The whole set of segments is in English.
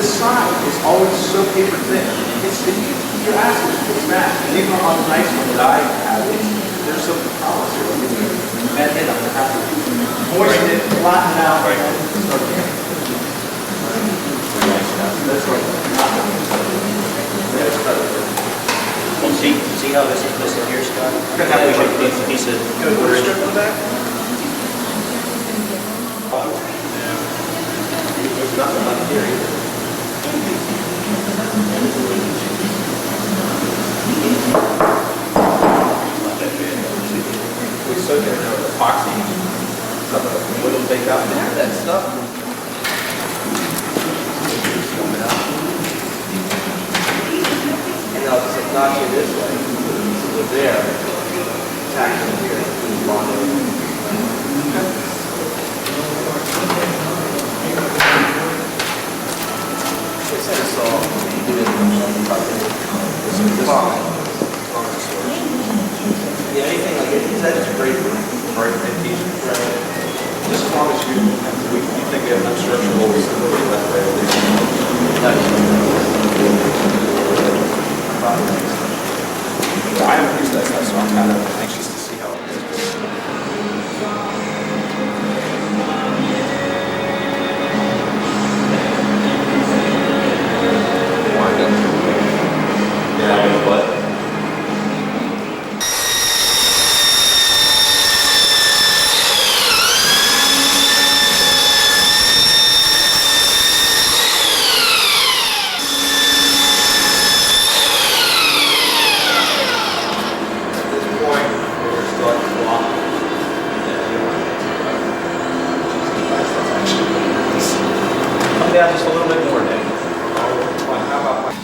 this side is always so paper thin. Your ass is mad. And even on the nice one that I have, there's some problems here. And I'm going to have to moisten it, flatten it out, and then start again. That's right. Well, see how this is missing here, Scott? Gonna have to like a piece of wood strip on the back. There's nothing left here either. We soak it in with epoxy. Something a little bake out there. That stuff. And I'll just notch it this way. So there. Tack it here. Bond it. They said it's all yeah, anything like it. He said it's great for adhesion. Right. Just as long as you think you have enough structural stability that way. I haven't used that stuff, so I'm kind of anxious to see how it is. Yeah, what? Down just a little bit more, Nick. How about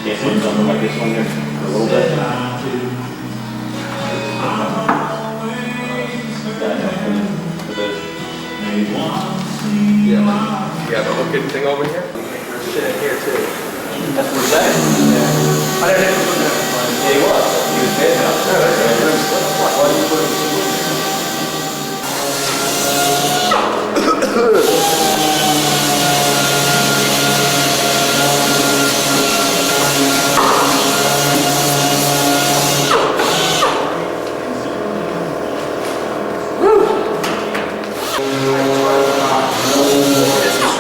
Can't put something like this on here for a little bit. yeah, the hook thing over here? Shit in here too. That's what we're saying. Yeah. I didn't even put that in front. Yeah, he was. He was dead now. No, that's why do you put it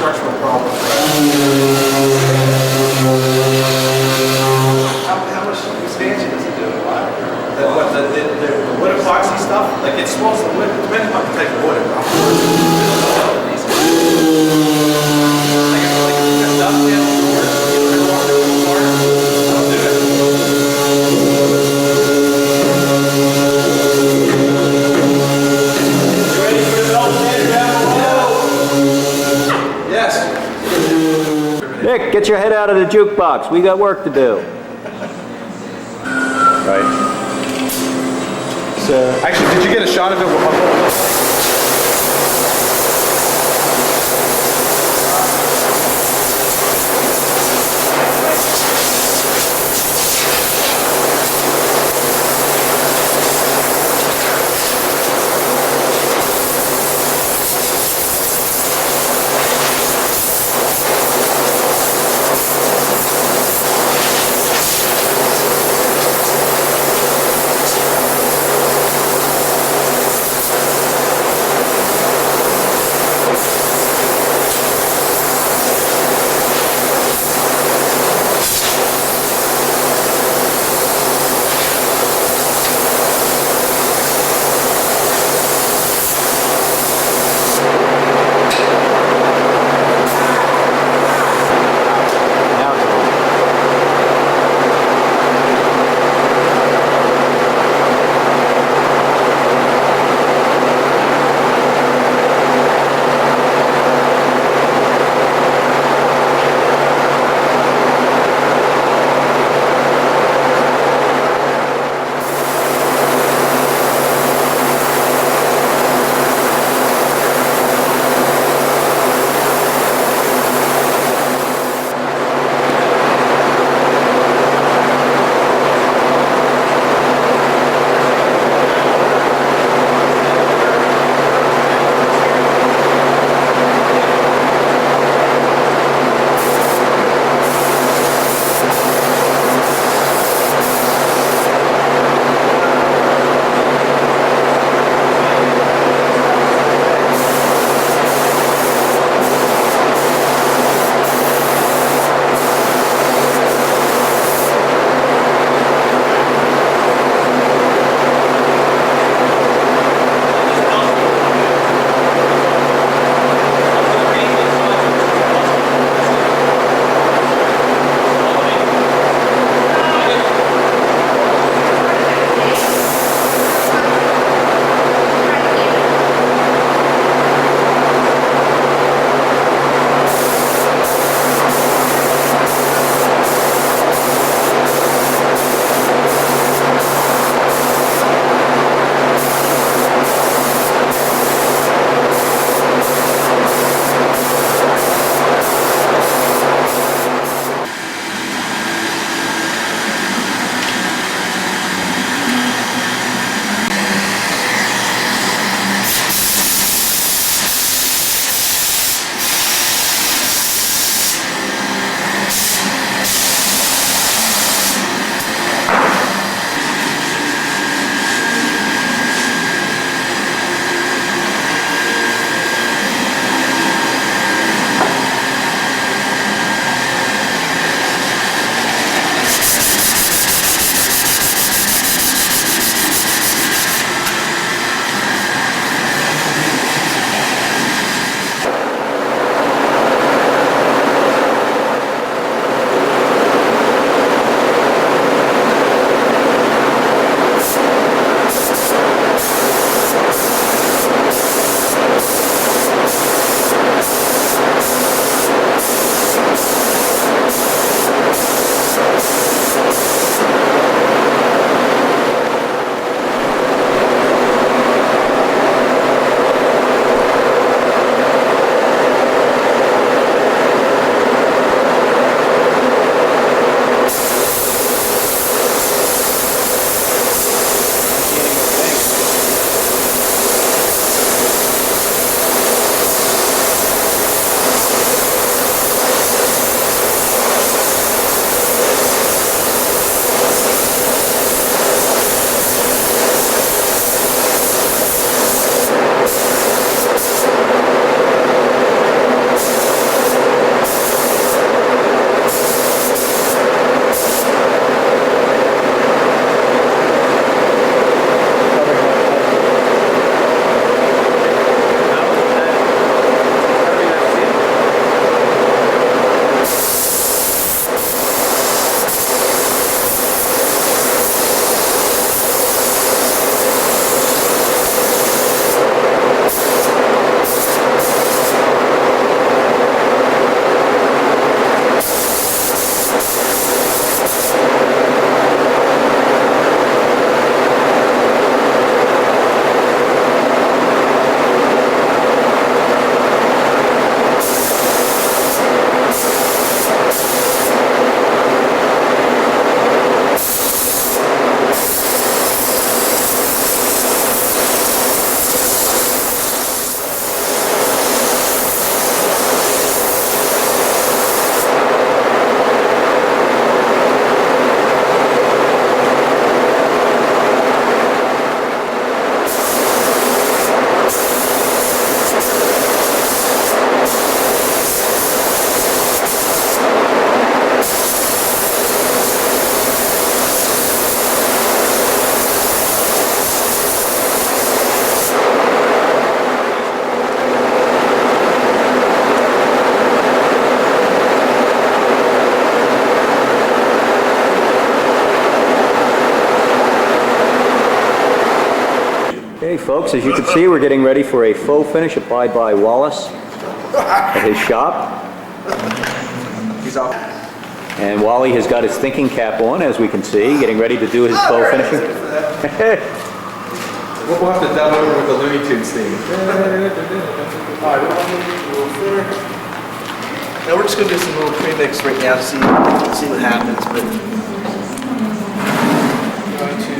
structural problem. How much expansion does it do? The wood epoxy stuff? Like it swells the wood, depending on the type of wood. Nick, get your head out of the jukebox. We got work to do. Right. So, actually, did you get a shot of it? folks, as you can see, we're getting ready for a faux finish applied by Wallace at his shop. He's off. And Wally has got his thinking cap on, as we can see, getting ready to do his faux finishing. We'll have to dub over with the Looney Tunes theme. Now we're just going to do some little premix right now to see what happens, but I'm going to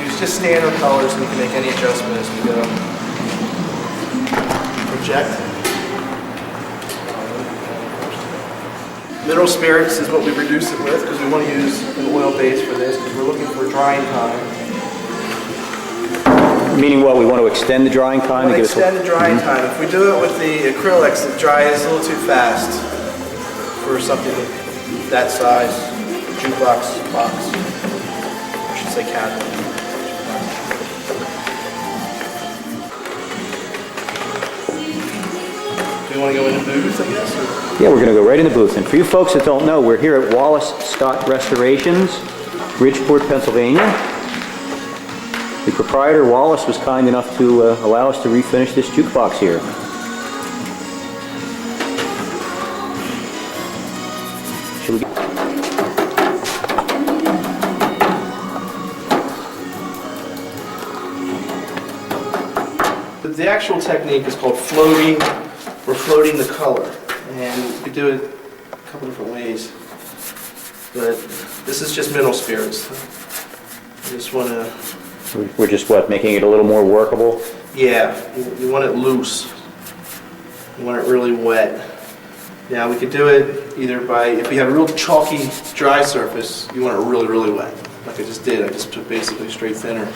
use just standard colors so we can make any adjustment as we go. Project. Mineral spirits is what we reduce it with because we want to use an oil base for this because we're looking for drying time. Meaning what, we want to extend the drying time? We want to extend the drying time. If we do it with the acrylics, it dries a little too fast for something that size, jukebox box. I should say cabinet. Do you want to go in the booth, I guess? Or? Yeah, we're going to go right in the booth. And for you folks that don't know, we're here at Wallace Scott Restorations, Bridgeport, Pennsylvania. The proprietor, Wallace, was kind enough to allow us to refinish this jukebox here. Shall we The actual technique is called floating. We're floating the color. And we do it a couple different ways. But this is just mineral spirits. I just want to... We're just, what, making it a little more workable? Yeah, you want it loose. You want it really wet. Now we could do it either by, if we have a real chalky dry surface, you want it really, really wet. Like I just did. I just took basically straight thinner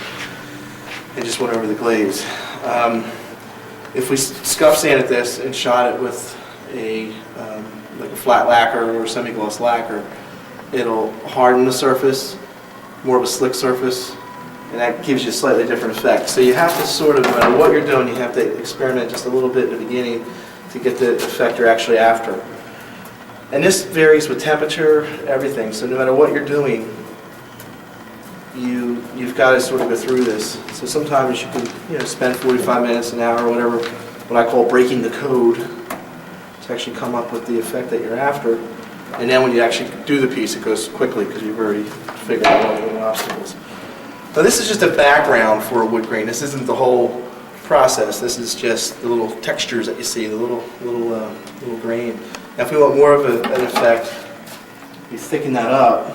and just went over the glaze. If we scuff sanded this and shot it with a like a flat lacquer or semi-gloss lacquer, it'll harden the surface, more of a slick surface, and that gives you a slightly different effect. So you have to sort of, no matter what you're doing, you have to experiment just a little bit in the beginning to get the effect you're actually after. And this varies with temperature, everything. So no matter what you're doing, you've got to sort of go through this. So sometimes you can spend 45 minutes, an hour, whatever, what I call breaking the code, to actually come up with the effect that you're after. And then when you actually do the piece, it goes quickly because you've already figured out all the little obstacles. Now this is just a background for a wood grain. This isn't the whole process. This is just the little textures that you see, the little grain. Now if we want more of an effect, we thicken that up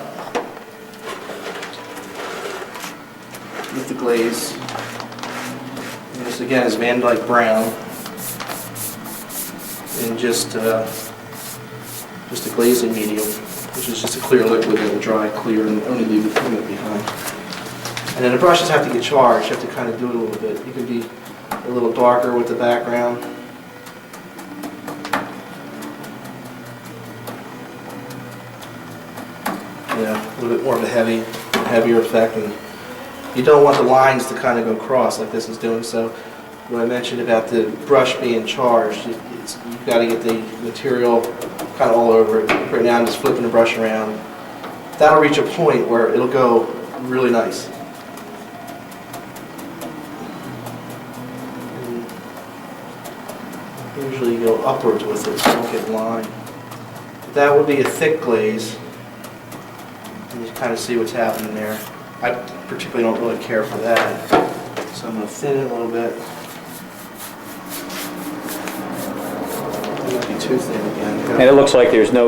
with the glaze. And this again is Van Dyke Brown, and just a glazing medium, which is just a clear liquid that will dry clear and only leave the pigment behind. And then the brushes have to get charged. You have to kind of do it a little bit. You can be a little darker with the background. Yeah, a little bit more of a heavier effect. And you don't want the lines to kind of go cross like this is doing. So what I mentioned about the brush being charged, you've got to get the material kind of all over it. Right now I'm just flipping the brush around. That'll reach a point where it'll go really nice. Usually you go upwards with it so you don't get line. That would be a thick glaze. And you kind of see what's happening there. I particularly don't really care for that. So I'm going to thin it a little bit. It might be too thin again. And it looks like there's no,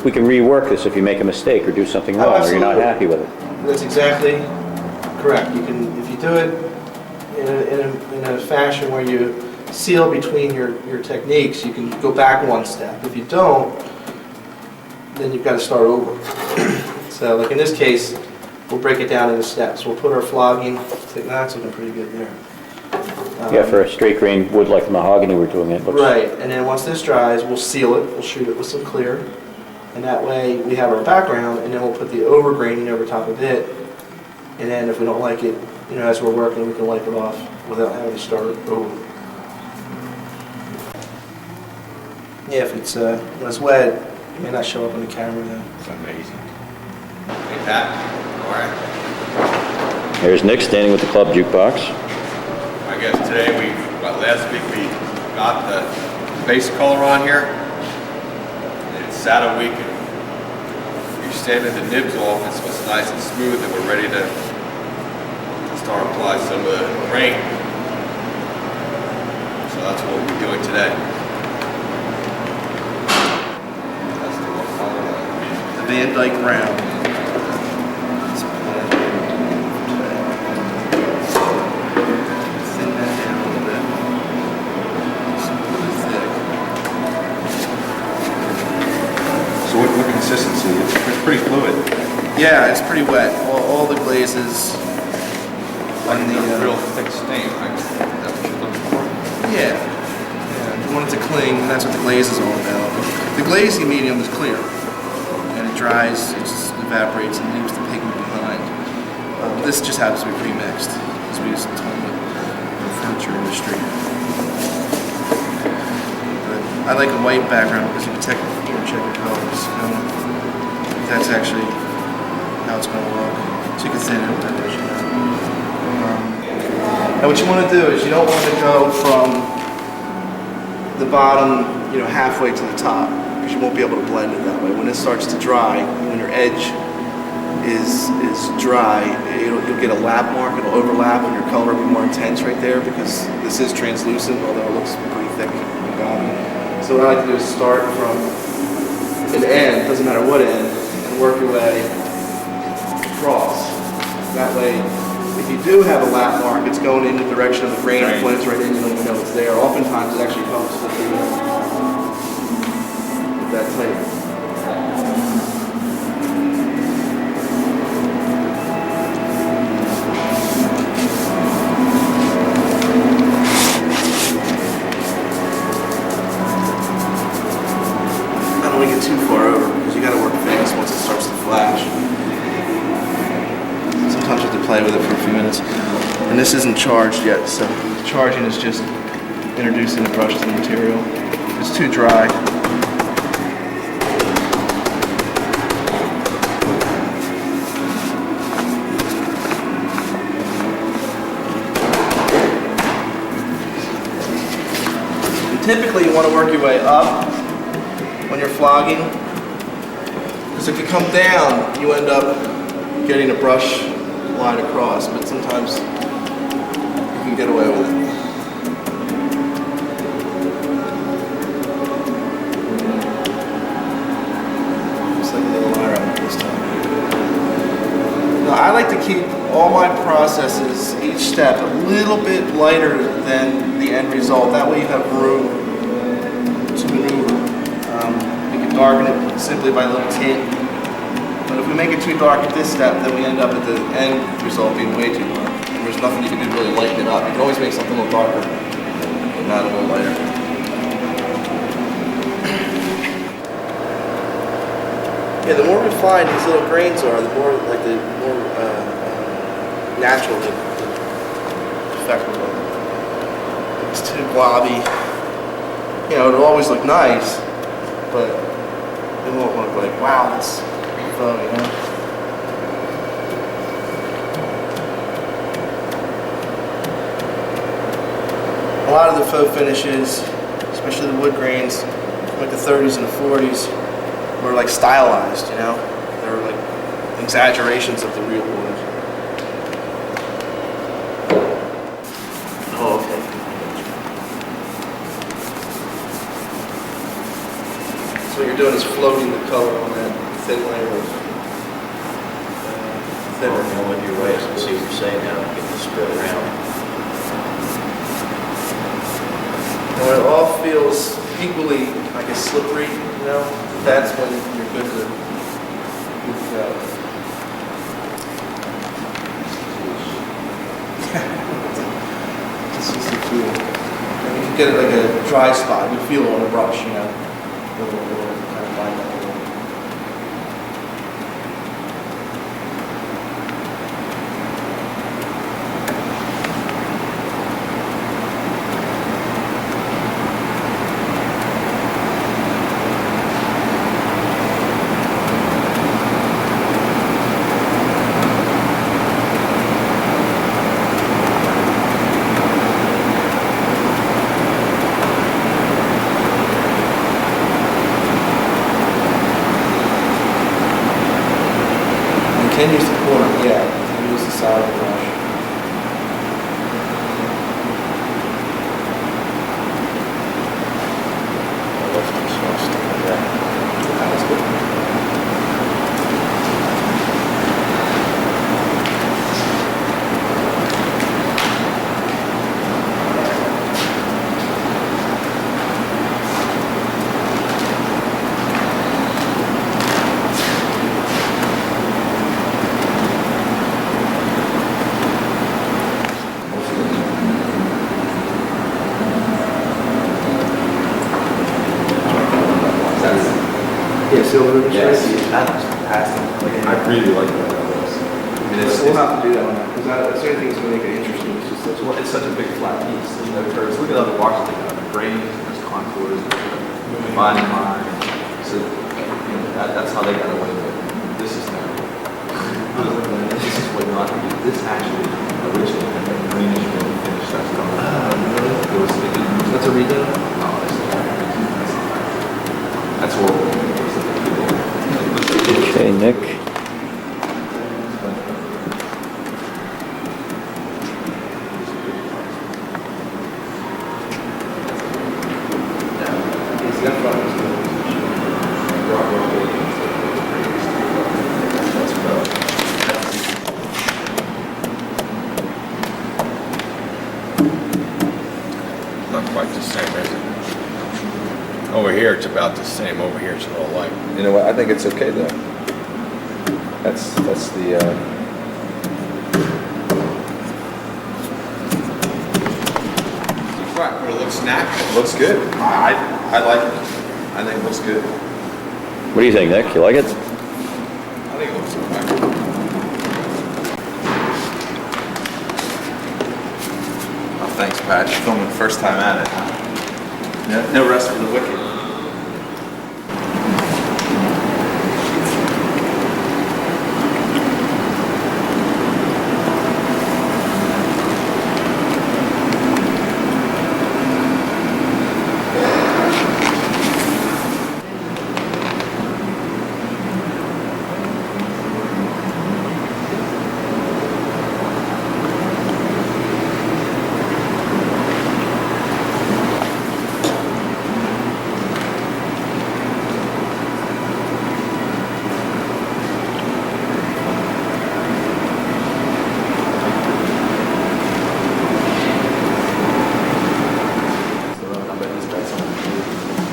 we can rework this if you make a mistake or do something wrong or you're not happy with it. That's exactly correct. You can, if you do it in a fashion where you seal between your techniques, you can go back one step. If you don't, then you've got to start over. So like in this case, we'll break it down into steps. We'll put our flogging, that's looking pretty good there. Yeah, for a straight grain wood like the mahogany we're doing, it looks... Right, and then once this dries, we'll seal it, we'll shoot it with some clear, and that way we have our background, and then we'll put the overgraining over top of it, and then if we don't like it, as we're working, we can wipe it off without having to start over. Yeah, if it's when it's wet, it may not show up on the camera though. It's amazing. Like that. All right. There's Nick standing with the club jukebox. I guess today last week we got the base color on here. And it sat a week and you're sanding the nibs off, and so it's nice and smooth, and we're ready to start applying some of the grain. So that's what we'll be doing today. That's the one color. The Van Dyke Brown. Thin that down a little bit. Smooth and thick. So what consistency? It's pretty fluid. Yeah, it's pretty wet. All the glazes on the Real thick stain, right? Is that what you're looking for? yeah. You want it to cling, and that's what the glaze is all about. The glazing medium is clear, and it dries, it just evaporates and leaves the pigment behind. This just happens to be pre-mixed, as we use a ton of the furniture industry. But I like a white background because you can check your colors. That's actually how it's going to look. So you can thin it a bit, as you know. Now what you want to do is you don't want to go from the bottom, halfway to the top, because you won't be able to blend it that way. When it starts to dry, when your edge is dry, you'll get a lap mark, it'll overlap, and your color will be more intense right there, because this is translucent, although it looks pretty thick on the bottom. So what I like to do is start from an end, doesn't matter what end, and work your way across. That way, if you do have a lap mark, it's going in the direction of the grain, and when it's right in, you don't even know it's there. Oftentimes, it actually helps with that type. I don't want to get too far over, because you got to work fast once it starts to flash. Sometimes you have to play with it for a few minutes. And this isn't charged yet, so charging is just introducing the brush to the material. If it's too dry, and typically you want to work your way up when you're flogging, because if you come down, you end up getting a brush line across, but sometimes you can get away with it. Just like a little iron this time. Now I like to keep all my processes, each step, a little bit lighter than the end result. That way you have room to maneuver. You can darken it simply by a little tint. But if we make it too dark at this step, then we end up at the end result being way too dark. And there's nothing you can do to really lighten it up. You can always make something a little darker, but not a little lighter. Yeah, the more refined these little grains are, the more natural the effect will look. If it's too blobby, it'll always look nice, but it won't look like, wow, that's faux, A lot of the faux finishes, especially the wood grains, like the 30s and the 40s, were like stylized, They were like exaggerations of the real wood. Oh, okay. So what you're doing is floating the color on that thin layer of thinner. I'm with your ways. I see what you're saying now. Get this spread around. And when it all feels equally, I guess, slippery, that's when you're good to go. It's just a feel. You can get it like a dry spot. You feel it on a brush, It'll kind of line up a little. Yeah, silver ribbon Yes, stripes. that looks fantastic. I really like that. I mean, We'll have to do that one, because that's the only thing that's going to make it interesting. it's such a big flat piece. You know, curves. Look at other watches they got. The grains, there's contours, there's fine line. So you know, that's how they got away with it. This is now. This is what not to be. This actually originally had that greenish really finish that's coming out. It was That's a redo? no, that's horrible. Okay, Nick. Not quite the same, is it? Over here, it's about the same. Over here, it's a little light. You know what, I think it's okay though. That's the, Right, but it looks natural. looks good. I like it. I think it looks good. What do you think, Nick? You like it? I think it looks okay. Oh, thanks, Pat. You're filming first time at it, huh? No rest for the wicked.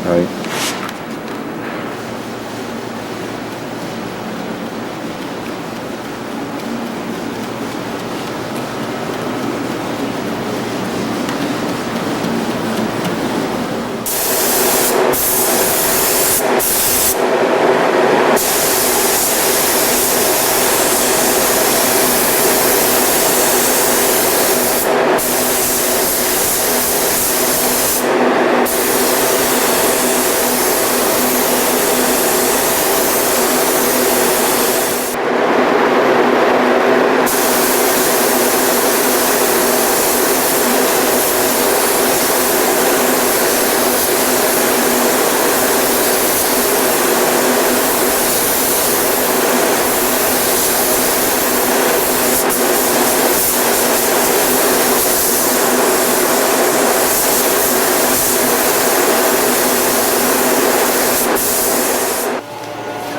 Right.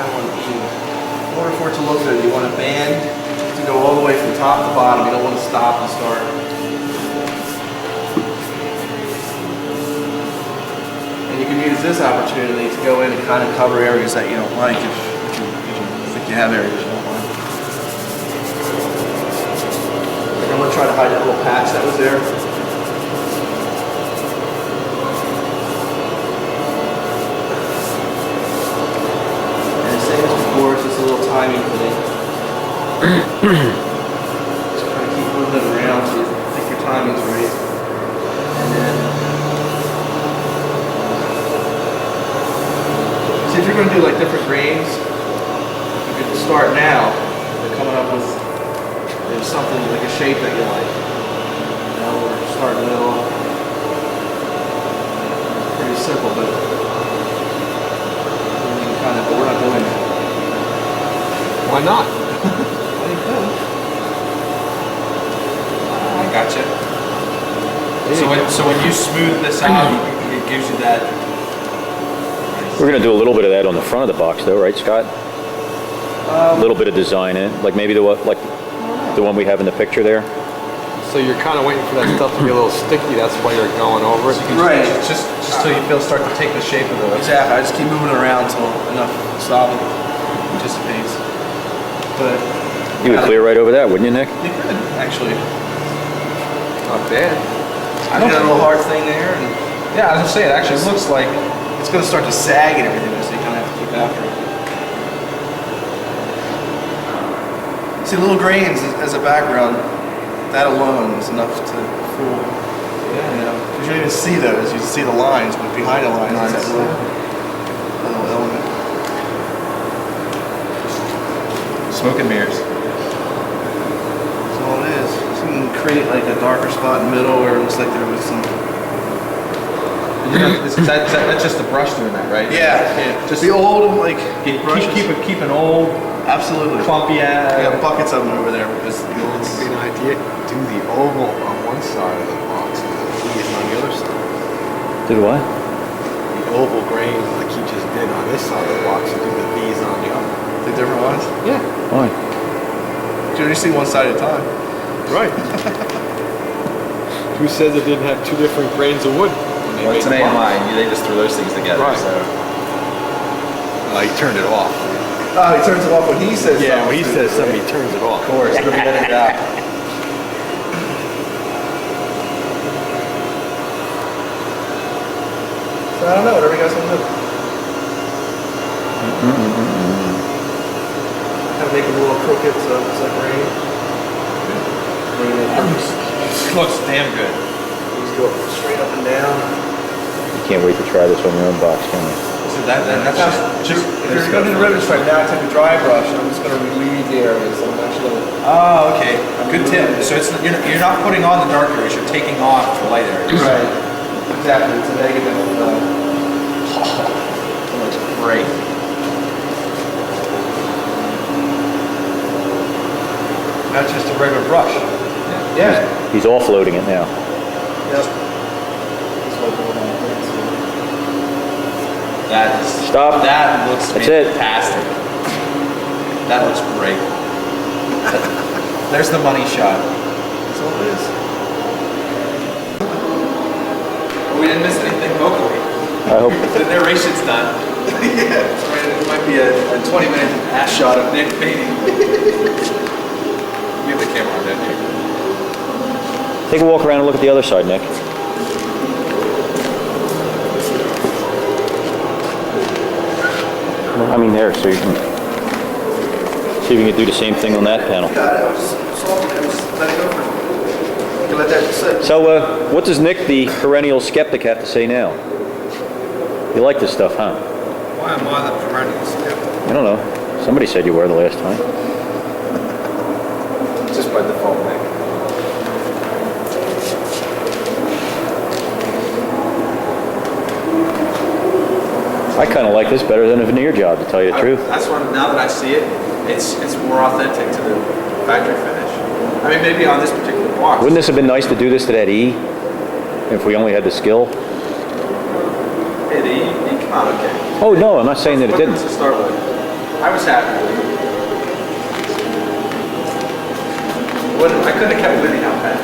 In order for it to look good, you want a band to go all the way from top to bottom. You don't want to stop and start. And you can use this opportunity to go in and kind of cover areas that you don't like if you think you have areas you don't like. Like I'm going to try to hide that little patch that was there. It's just a little timing thing. Just kind of keep moving it around so you think your timing's right. And then, see if you're going to do like different grains, you can start now. They're coming up with something like a shape that you like. You know, or start in the middle. Pretty simple, but you can kind of, but we're not doing that. Why not? Well, you could. I gotcha. So when you smooth this out, it gives you that. We're going to do a little bit of that on the front of the box, though, right, Scott? A little bit of design in it, like maybe the one we have in the picture there. So you're kind of waiting for that stuff to be a little sticky. That's why you're going over it. Right. Just till you feel start to take the shape of the. Exactly. I just keep moving it around until enough solid dissipates. But You would clear right over that, wouldn't you, Nick? you could actually. Not bad. I don't got a little hard thing there, and Yeah, I was gonna say it actually looks like it's going to start to sag and everything, so you kind of have to keep See, little grains as a background, that alone is enough to fool. Yeah. You know, because you don't even see those. You see the lines, but behind the lines is that little element. Smoke and mirrors. That's all it is. So you can create like a darker spot in the middle where it looks like there was some. That's just the brush doing that, right? Yeah. Just the old like brushes. Keep an old, Absolutely. clumpy ass. I got buckets of them over there because the old. It'd be an idea. Do the oval on one side of the box and the V's on the other side. Did what? The oval grain like you just did on this side of the box and do the V's on the other. The different ones. Yeah. Why? You only see one side at a time. Right. Who says it didn't have two different grains of wood? Well, it's an AMi. They just threw those things together. Right. So. He turned it off. Oh, he turns it off when he says Yeah, something. when he says something, he turns it off. Of course, it'll be edited out. So I don't know, whatever you guys want to do. Kind of make it a little crooked so it's like rain. It looks damn good. Just go straight up and down. You can't wait to try this on your own box, can you? So that's If you're going to do the ribbon stripe, now I take a dry brush and I'm just going to relieve the areas. I'm actually Oh, okay. Good tip. So it's you're not putting on the dark areas, you're taking off the light areas. right. Exactly. It's a negative. That looks great. Not just a regular brush. Yeah. He's offloading it now. Yes. That is. Stop. That looks That's it. fantastic. That looks great. There's the money shot. That's all it is. We didn't miss anything vocally. I hope. The narration's done. Yeah. It might be a 20-minute ass shot of Nick painting. You have the camera on, didn't you? Take a walk around and look at the other side, Nick. I mean there, so you can see if you can do the same thing on that panel. Got it. I was just salting it. Just let it go for You can let that sit. So, what does Nick, the perennial skeptic, have to say now? You like this stuff, huh? Why am I the perennial skeptic? I don't know. Somebody said you were the last time. Just by default, Nick. I kind of like this better than a veneer job, to tell you the truth. That's what, now that I see it, it's more authentic to the factory finish. I mean, maybe on this particular box. Wouldn't this have been nice to do this to that E? If we only had the skill? Hey, the E came out okay. Oh, no, I'm not saying that it didn't. To start with, I was happy with it. I couldn't have kept winning out bad. I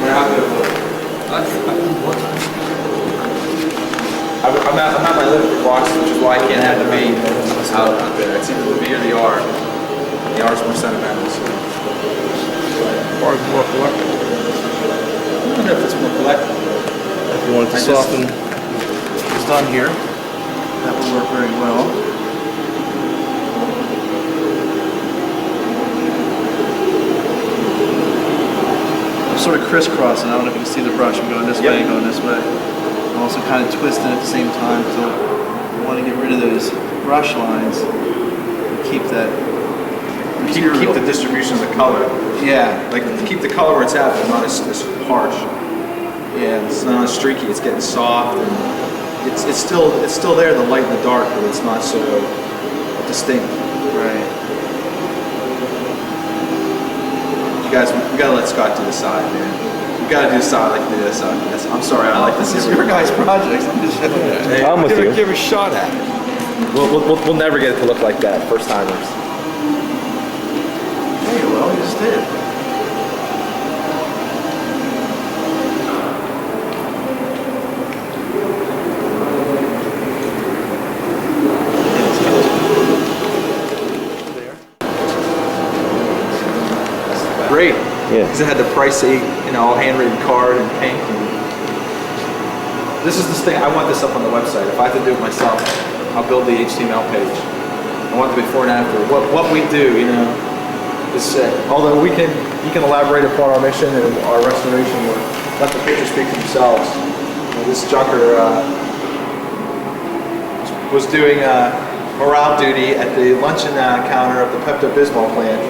mean, how good it was. I'm at my limit for boxes, which is why I can't have the V out there. It's either the V or the R. The R is more sentimental. So. Or more collectible. I don't know if it's more collectible. If you want it to soften, it's done here. That will work very well. I'm sort of crisscrossing. I don't know if you can see the brush. I'm going this way, going this way. I'm also kind of twisting at the same time, so I want to get rid of those brush lines and keep that material. Keep the distribution of the color. Yeah, Like, keep the color where it's at, but not as harsh. yeah. It's not as streaky, it's getting soft, and it's still there, the light and the dark, but it's not so distinct. Right. You guys, we gotta let Scott do the side, man. You gotta do the side like this. I'm sorry, I like This this. is your guys' projects. I'm just showing you. Hey, I'm with you. Give a shot at it. We'll never get it to look like that, first timers. There you go. You just did. Great. Yeah. Because it had the pricey, handwritten card and pink. This is this thing, I want this up on the website. If I have to do it myself, I'll build the HTML page. I want the before and after. What we do, you know, is although you can elaborate upon our mission and our restoration work, let the pictures speak for themselves. You know, this junker was doing morale duty at the luncheon counter of the Pepto Bismol plant.